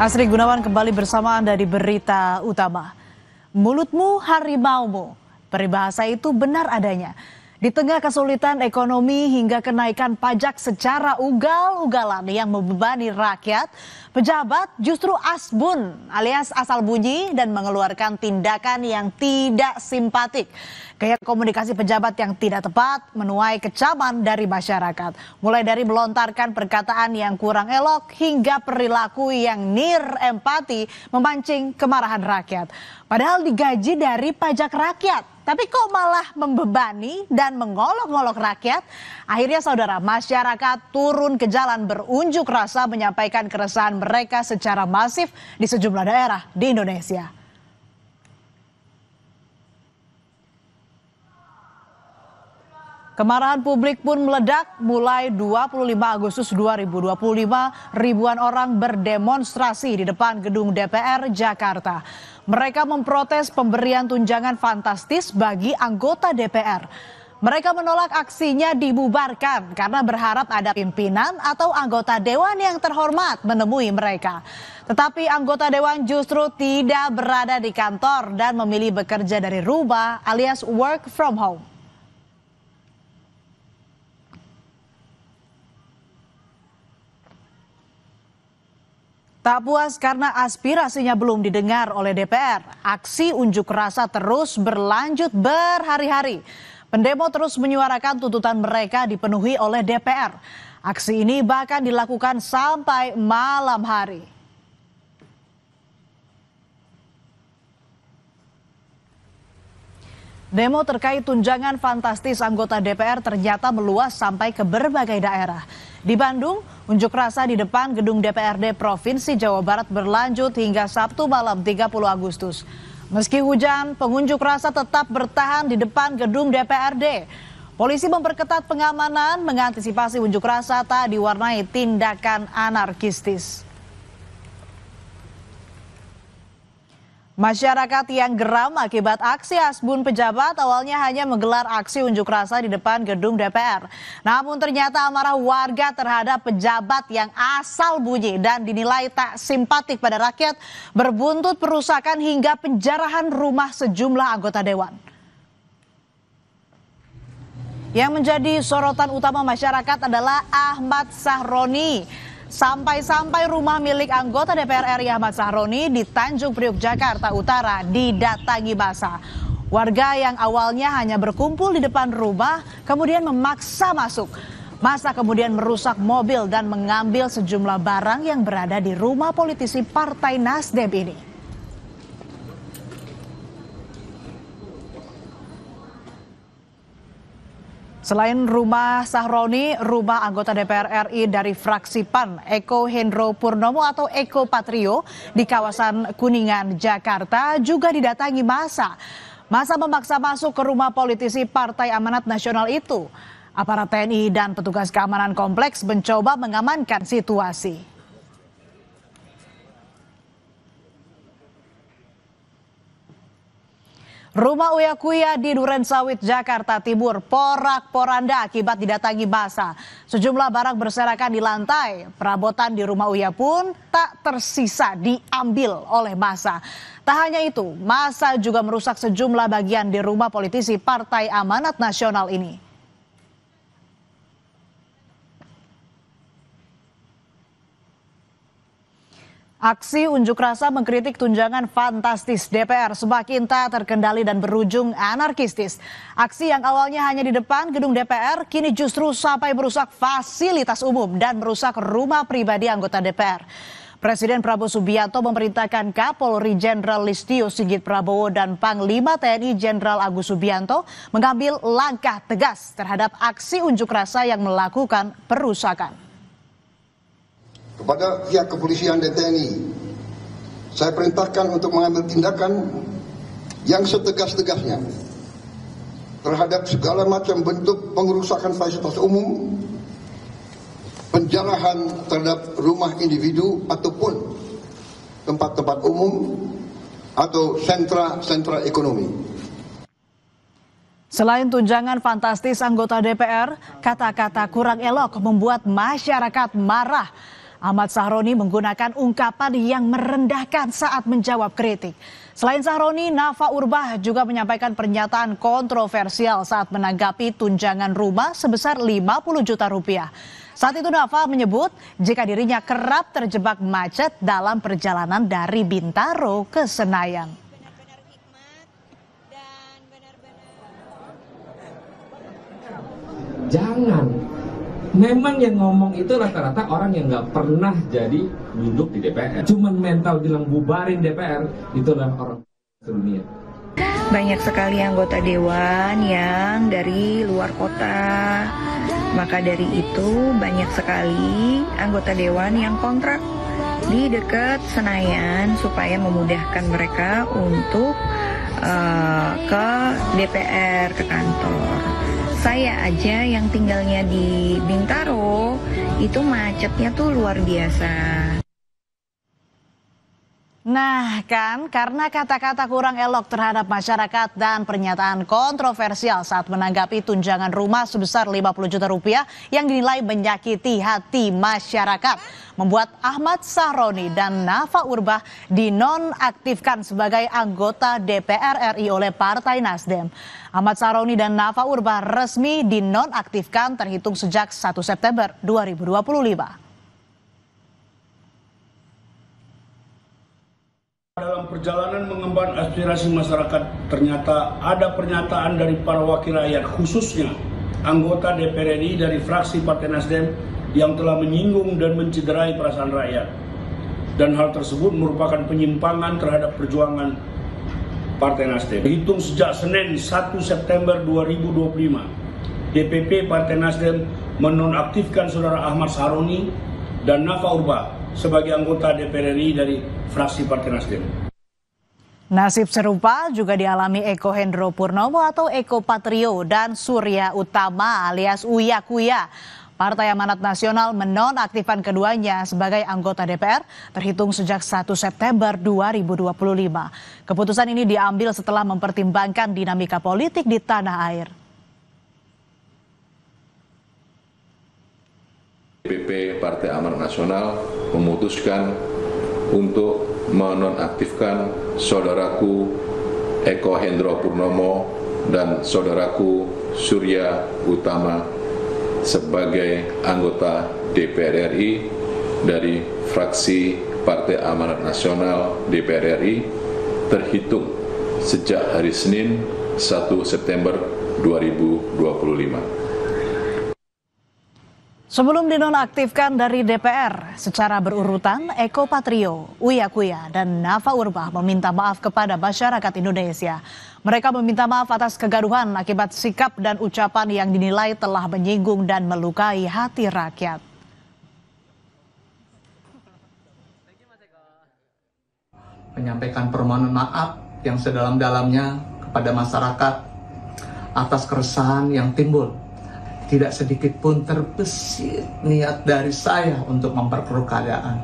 Asri Gunawan kembali bersama Anda di Berita Utama. Mulutmu harimaumu, peribahasa itu benar adanya. Di tengah kesulitan ekonomi hingga kenaikan pajak secara ugal-ugalan yang membebani rakyat, pejabat justru asbun alias asal bunyi dan mengeluarkan tindakan yang tidak simpatik. Gaya komunikasi pejabat yang tidak tepat menuai kecaman dari masyarakat. Mulai dari melontarkan perkataan yang kurang elok hingga perilaku yang nir empati memancing kemarahan rakyat. Padahal digaji dari pajak rakyat. Tapi kok malah membebani dan mengolok-olok rakyat? Akhirnya saudara, masyarakat turun ke jalan berunjuk rasa menyampaikan keresahan mereka secara masif di sejumlah daerah di Indonesia. Kemarahan publik pun meledak. Mulai 25 Agustus 2025, ribuan orang berdemonstrasi di depan gedung DPR Jakarta. Mereka memprotes pemberian tunjangan fantastis bagi anggota DPR. Mereka menolak aksinya dibubarkan karena berharap ada pimpinan atau anggota dewan yang terhormat menemui mereka. Tetapi anggota dewan justru tidak berada di kantor dan memilih bekerja dari rumah alias work from home. Tak puas karena aspirasinya belum didengar oleh DPR, aksi unjuk rasa terus berlanjut berhari-hari. Pendemo terus menyuarakan tuntutan mereka dipenuhi oleh DPR. Aksi ini bahkan dilakukan sampai malam hari. Demo terkait tunjangan fantastis anggota DPR ternyata meluas sampai ke berbagai daerah. Di Bandung, unjuk rasa di depan gedung DPRD Provinsi Jawa Barat berlanjut hingga Sabtu malam 30 Agustus. Meski hujan, pengunjuk rasa tetap bertahan di depan gedung DPRD. Polisi memperketat pengamanan mengantisipasi unjuk rasa tak diwarnai tindakan anarkistis. Masyarakat yang geram akibat aksi asbun pejabat awalnya hanya menggelar aksi unjuk rasa di depan gedung DPR. Namun ternyata amarah warga terhadap pejabat yang asal bunyi dan dinilai tak simpatik pada rakyat berbuntut perusakan hingga penjarahan rumah sejumlah anggota dewan. Yang menjadi sorotan utama masyarakat adalah Ahmad Sahroni. Sampai-sampai rumah milik anggota DPR RI Ahmad Sahroni di Tanjung Priok, Jakarta Utara didatangi massa. Warga yang awalnya hanya berkumpul di depan rumah kemudian memaksa masuk. Massa kemudian merusak mobil dan mengambil sejumlah barang yang berada di rumah politisi Partai Nasdem ini. Selain rumah Sahroni, rumah anggota DPR RI dari fraksi PAN, Eko Hendro Purnomo atau Eko Patrio di kawasan Kuningan, Jakarta juga didatangi massa. Massa memaksa masuk ke rumah politisi Partai Amanat Nasional itu. Aparat TNI dan petugas keamanan kompleks mencoba mengamankan situasi. Rumah Uya Kuya di Durensawit, Jakarta Timur porak-poranda akibat didatangi massa. Sejumlah barang berserakan di lantai. Perabotan di rumah Uya pun tak tersisa diambil oleh massa. Tak hanya itu, massa juga merusak sejumlah bagian di rumah politisi Partai Amanat Nasional ini. Aksi unjuk rasa mengkritik tunjangan fantastis DPR semakin tak terkendali dan berujung anarkistis. Aksi yang awalnya hanya di depan gedung DPR kini justru sampai merusak fasilitas umum dan merusak rumah pribadi anggota DPR. Presiden Prabowo Subianto memerintahkan Kapolri Jenderal Listio Sigit Prabowo dan Panglima TNI Jenderal Agus Subianto mengambil langkah tegas terhadap aksi unjuk rasa yang melakukan perusakan. Kepada pihak kepolisian dan TNI, saya perintahkan untuk mengambil tindakan yang setegas-tegasnya terhadap segala macam bentuk pengerusakan fasilitas umum, penjarahan terhadap rumah individu ataupun tempat-tempat umum atau sentra-sentra ekonomi. Selain tunjangan fantastis anggota DPR, kata-kata kurang elok membuat masyarakat marah. Ahmad Sahroni menggunakan ungkapan yang merendahkan saat menjawab kritik. Selain Sahroni, Nafa Urbach juga menyampaikan pernyataan kontroversial saat menanggapi tunjangan rumah sebesar 50 juta rupiah. Saat itu Nafa menyebut jika dirinya kerap terjebak macet dalam perjalanan dari Bintaro ke Senayan. Jangan. Memang yang ngomong itu rata-rata orang yang nggak pernah jadi duduk di DPR. Cuman mental bilang bubarin DPR, itulah orang dunia. Banyak sekali anggota dewan yang dari luar kota. Maka dari itu banyak sekali anggota dewan yang kontrak di dekat Senayan supaya memudahkan mereka untuk ke DPR, ke kantor. Saya aja yang tinggalnya di Bintaro, itu macetnya tuh luar biasa. Nah kan, karena kata-kata kurang elok terhadap masyarakat dan pernyataan kontroversial saat menanggapi tunjangan rumah sebesar 50 juta rupiah yang dinilai menyakiti hati masyarakat, membuat Ahmad Sahroni dan Nafa Urbach dinonaktifkan sebagai anggota DPR RI oleh Partai Nasdem. Ahmad Sahroni dan Nafa Urbach resmi dinonaktifkan terhitung sejak 1 September 2025. Dalam perjalanan mengemban aspirasi masyarakat, ternyata ada pernyataan dari para wakil rakyat, khususnya anggota DPR RI dari fraksi Partai Nasdem yang telah menyinggung dan mencederai perasaan rakyat. Dan hal tersebut merupakan penyimpangan terhadap perjuangan Partai Nasdem. Dihitung sejak Senin 1 September 2025, DPP Partai Nasdem menonaktifkan Saudara Ahmad Sahroni dan Nafa Urbach sebagai anggota DPR RI dari fraksi Partai Nasdem. Nasib serupa juga dialami Eko Hendro Purnomo atau Eko Patrio dan Surya Utama alias Uya Kuya. Partai Amanat Nasional menonaktifkan keduanya sebagai anggota DPR terhitung sejak 1 September 2025. Keputusan ini diambil setelah mempertimbangkan dinamika politik di tanah air. DPP Partai Amanat Nasional memutuskan untuk menonaktifkan saudaraku Eko Hendro Purnomo dan saudaraku Surya Utama sebagai anggota DPR RI dari fraksi Partai Amanat Nasional DPR RI terhitung sejak hari Senin 1 September 2025. Sebelum dinonaktifkan dari DPR, secara berurutan Eko Patrio, Uya Kuya, dan Nafa Urbach meminta maaf kepada masyarakat Indonesia. Mereka meminta maaf atas kegaduhan akibat sikap dan ucapan yang dinilai telah menyinggung dan melukai hati rakyat. Menyampaikan permohonan maaf yang sedalam-dalamnya kepada masyarakat atas keresahan yang timbul. Tidak sedikit pun terbesit niat dari saya untuk memperkeruh keadaan.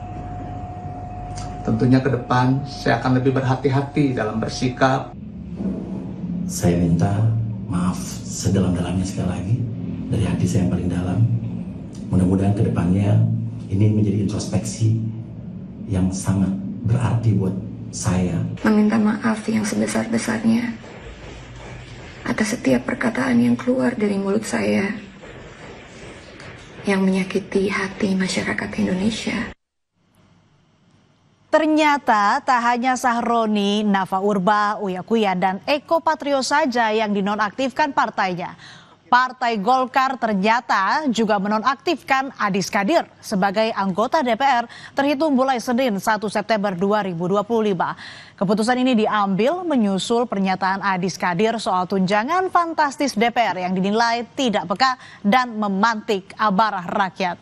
Tentunya ke depan saya akan lebih berhati-hati dalam bersikap. Saya minta maaf sedalam-dalamnya sekali lagi dari hati saya yang paling dalam. Mudah-mudahan ke depannya ini menjadi introspeksi yang sangat berarti buat saya. Meminta maaf yang sebesar-besarnya atas setiap perkataan yang keluar dari mulut saya yang menyakiti hati masyarakat Indonesia. Ternyata tak hanya Sahroni, Nafa Urbach, Uya Kuya, dan Eko Patrio saja yang dinonaktifkan partainya. Partai Golkar ternyata juga menonaktifkan Adis Kadir sebagai anggota DPR terhitung mulai Senin 1 September 2025. Keputusan ini diambil menyusul pernyataan Adis Kadir soal tunjangan fantastis DPR yang dinilai tidak peka dan memantik amarah rakyat.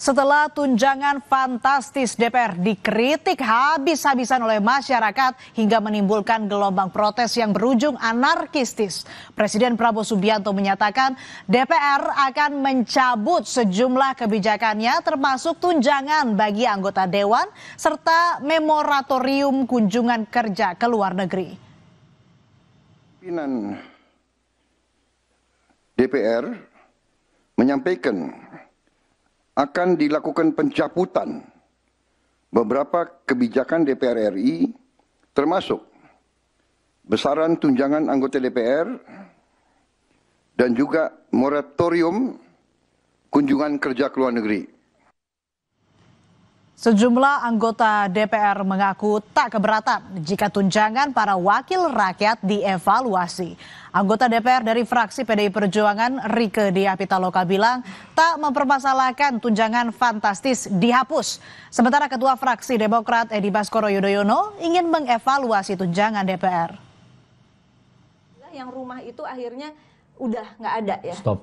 Setelah tunjangan fantastis DPR dikritik habis-habisan oleh masyarakat hingga menimbulkan gelombang protes yang berujung anarkistis, Presiden Prabowo Subianto menyatakan DPR akan mencabut sejumlah kebijakannya termasuk tunjangan bagi anggota dewan serta memoratorium kunjungan kerja ke luar negeri. Pimpinan DPR menyampaikan akan dilakukan pencabutan beberapa kebijakan DPR RI, termasuk besaran tunjangan anggota DPR dan juga moratorium kunjungan kerja ke luar negeri. Sejumlah anggota DPR mengaku tak keberatan jika tunjangan para wakil rakyat dievaluasi. Anggota DPR dari fraksi PDI Perjuangan Rieke Diah Pitaloka bilang tak mempermasalahkan tunjangan fantastis dihapus. Sementara Ketua Fraksi Demokrat Edi Baskoro Yudhoyono ingin mengevaluasi tunjangan DPR. Yang rumah itu akhirnya udah nggak ada ya. Stop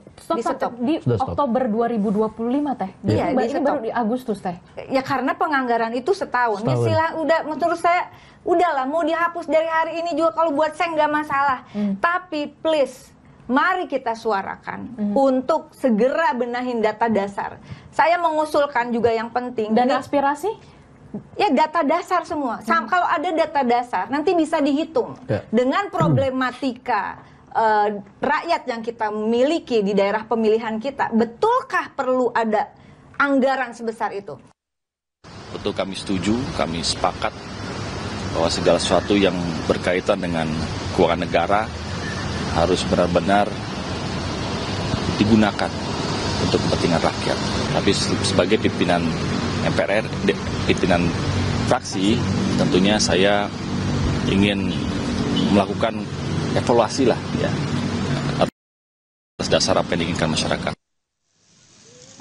Di Oktober 2025 teh. Iya, ini baru di Agustus teh. Ya karena penganggaran itu setahun. Istilah udah menurut saya udahlah mau dihapus dari hari ini juga kalau buat saya nggak masalah. Tapi please mari kita suarakan untuk segera benahin data dasar. Saya mengusulkan juga yang penting dan aspirasi. Ya data dasar semua. Kalau ada data dasar nanti bisa dihitung dengan problematika rakyat yang kita miliki di daerah pemilihan kita. Betulkah perlu ada anggaran sebesar itu? Betul, kami setuju, kami sepakat bahwa segala sesuatu yang berkaitan dengan keuangan negara harus benar-benar digunakan untuk kepentingan rakyat. Tapi sebagai pimpinan MPR, pimpinan fraksi, tentunya saya ingin melakukan evaluasi lah ya atas dasar apa yang diinginkan masyarakat.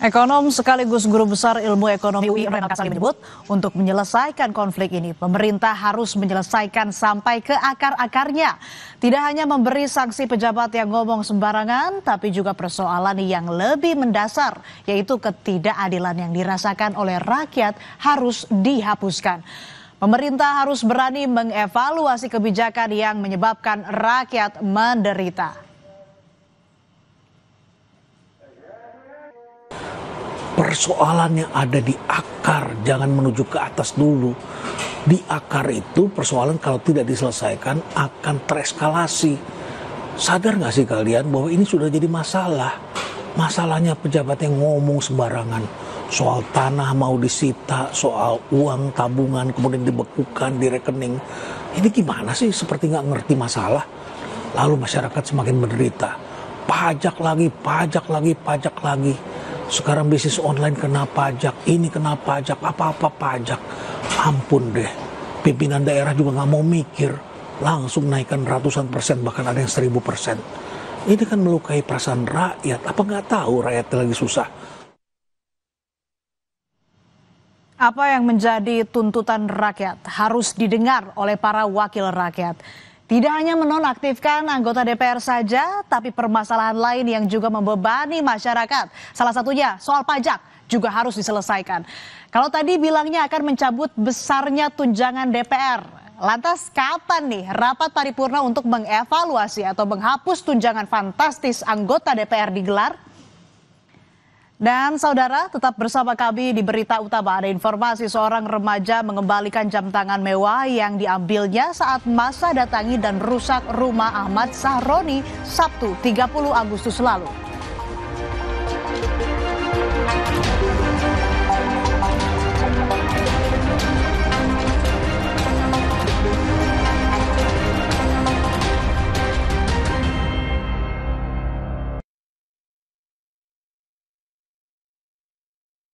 Ekonom sekaligus guru besar ilmu ekonomi UI Renal Kasali menyebut untuk menyelesaikan konflik ini pemerintah harus menyelesaikan sampai ke akar-akarnya. Tidak hanya memberi sanksi pejabat yang ngomong sembarangan, tapi juga persoalan yang lebih mendasar, yaitu ketidakadilan yang dirasakan oleh rakyat harus dihapuskan. Pemerintah harus berani mengevaluasi kebijakan yang menyebabkan rakyat menderita. Persoalannya ada di akar, jangan menuju ke atas dulu. Di akar itu persoalan kalau tidak diselesaikan akan tereskalasi. Sadar nggak sih kalian bahwa ini sudah jadi masalah? Masalahnya pejabat yang ngomong sembarangan. Soal tanah mau disita, soal uang tabungan kemudian dibekukan di rekening. Ini gimana sih, seperti nggak ngerti masalah. Lalu masyarakat semakin menderita. Pajak lagi, pajak lagi, pajak lagi. Sekarang bisnis online kena pajak, ini kena pajak, apa-apa pajak. Ampun deh, pimpinan daerah juga nggak mau mikir. Langsung naikkan ratusan persen, bahkan ada yang 1000%. Ini kan melukai perasaan rakyat. Apa nggak tahu rakyatnya lagi susah? Apa yang menjadi tuntutan rakyat harus didengar oleh para wakil rakyat. Tidak hanya menonaktifkan anggota DPR saja, tapi permasalahan lain yang juga membebani masyarakat. Salah satunya soal pajak juga harus diselesaikan. Kalau tadi bilangnya akan mencabut besarnya tunjangan DPR, lantas kapan nih rapat paripurna untuk mengevaluasi atau menghapus tunjangan fantastis anggota DPR digelar? Dan saudara, tetap bersama kami di Berita Utama. Ada informasi seorang remaja mengembalikan jam tangan mewah yang diambilnya saat massa datangi dan rusak rumah Ahmad Sahroni Sabtu 30 Agustus lalu.